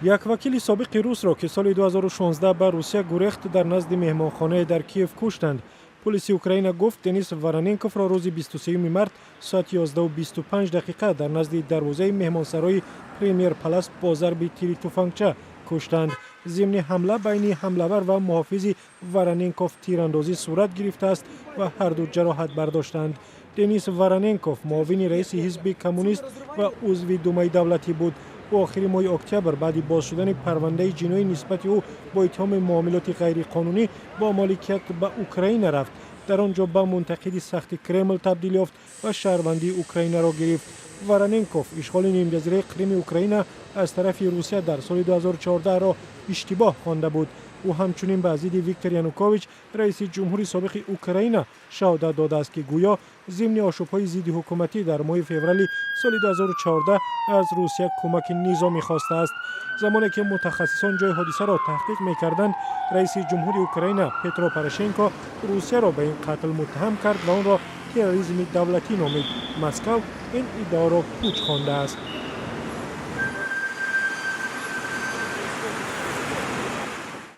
یک وکیل سابق روس را که سال 2016 به روسیه گریخت در نزد مهمانخانه در کیف کشتند. پلیسی اوکراین گفت دنیس واروننکوف را روز 23 مارت ساعت 11:25 در نزد دروازه مهمانسرای پریمیر پلاس با ضرب تیری توفنگچه کشتند. ضمن حمله بین حمله‌ور و محافظ واروننکوف تیراندازی صورت گرفته است و هر دو جراحت برداشتند. دنیس واروننکوف معاون رئیس حزب کمونیست و عضو دومای دولتی بود. او آخر ماه اکتبر بعد باز شدن پرونده جنایی نسبت او با اتهام معاملات غیرقانونی با مالکیت به اوکراین رفت. در آنجا به منتقد سخت کرمل تبدیل یافت و شهروندی اوکراین را گرفت. واروننکوف اشغال نیمجزیره کریم اوکراین از طرف روسیه در سال 2014 را اشتباه خوانده بود. او همچنین به ضد ویکتور یانوکوویچ رئیس جمهوری سابق اوکراین شهادت داده است که گویا ضمن آشوب‌های ضد حکومتی در ماه فوریه سال 2014 از روسیه کمک نظامی خواسته است. زمانی که متخصصان جای حادثه را تحقیق می‌کردند، رئیس جمهوری اوکراین پترو پروشنکو روسیه را به این قتل متهم کرد و آن را تروریسم دولتی نامید. مسکو این ادعا را پوچ خوانده است.